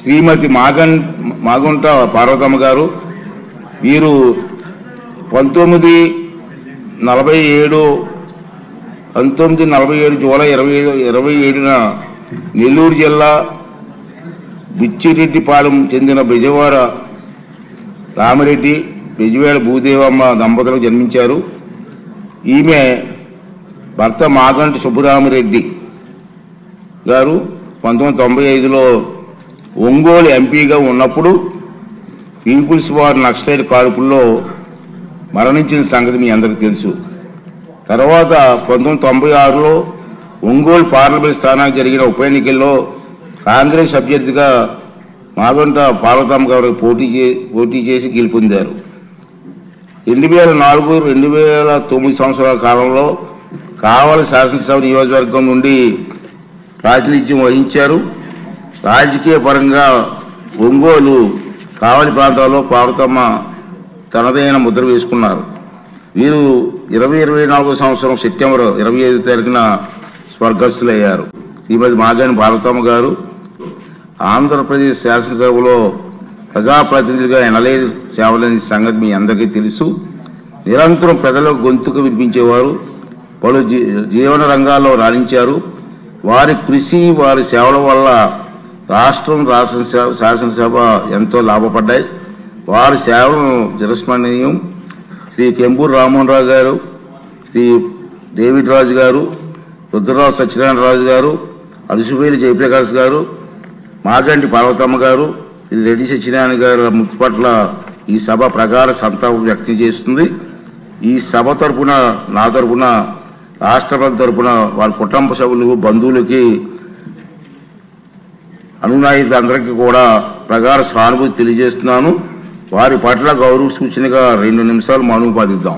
శ్రీమతి మాగుంట పార్వతమ్మ గారు. వీరు 1947 జూలై 27న నెల్లూరు జిల్లా బిచ్చిరెడ్డిపాలెం చెందిన బెజవాడ రామిరెడ్డి, బెజవాడ భూదేవమ్మ దంపతులకు జన్మించారు. ఈమె భర్త మాగంటి సుబ్బరామిరెడ్డి గారు 1995లో ఒంగోలు ఎంపీగా ఉన్నప్పుడు పీపుల్స్ వార్ నక్సలైట్ కాల్పుల్లో మరణించిన సంగతి మీ అందరికీ తెలుసు. తర్వాత 1996లో ఒంగోలు పార్లమెంట్ స్థానానికి జరిగిన ఉప ఎన్నికల్లో కాంగ్రెస్ అభ్యర్థిగా మాగంట పార్వతమ్మ గారు పోటీ చేసి గెలుపొందారు. 2004-2009 సంవత్సరాల కాలంలో కావలి శాసనసభ నియోజకవర్గం నుండి ప్రాతినిధ్యం వహించారు. రాజకీయ పరంగా ఒంగోలు, కావలి ప్రాంతాల్లో పార్వతమ్మ తనదైన ముద్ర వేసుకున్నారు. వీరు 2024 సంవత్సరం సెప్టెంబర్ 25 తారీఖున స్వర్గస్థులయ్యారు. శ్రీమతి మాగంటి పార్వతమ్మ గారు ఆంధ్రప్రదేశ్ శాసనసభలో ప్రజాప్రతినిధిగా ఎనలేని సేవలని సంగతి మీ అందరికీ తెలుసు. నిరంతరం ప్రజలకు గొంతుకు వినిపించేవారు. పలు జీవన రంగాల్లో రాణించారు. వారి కృషి, వారి సేవల వల్ల రాష్ట్రం, శాసనసభ ఎంతో లాభపడ్డాయి. వారి సేవలను చిరస్మరణీయం. శ్రీ కెంపూరు రామ్మోహన్ రావు గారు, శ్రీ డేవిడ్ రాజు గారు, రుద్రరావు సత్యనారాయణ రాజు గారు, అరుసువేలి జయప్రకాష్ గారు, మాగంటి పార్వతమ్మ గారు, శ్రీ రెడ్డి సత్యనారాయణ గారు మృతి పట్ల ఈ సభ ప్రగాఢ సంతాపం వ్యక్తం చేస్తుంది. ఈ సభ తరపున, నా తరపున, రాష్ట్రపతి తరపున వారి కుటుంబ సభ్యులు, బంధువులకి, అనునాయులందరికీ కూడా ప్రగాఢ సానుభూతి తెలియజేస్తున్నాను. వారి పట్ల గౌరవ సూచనగా 2 నిమిషాలు మౌనం పాటిద్దాం.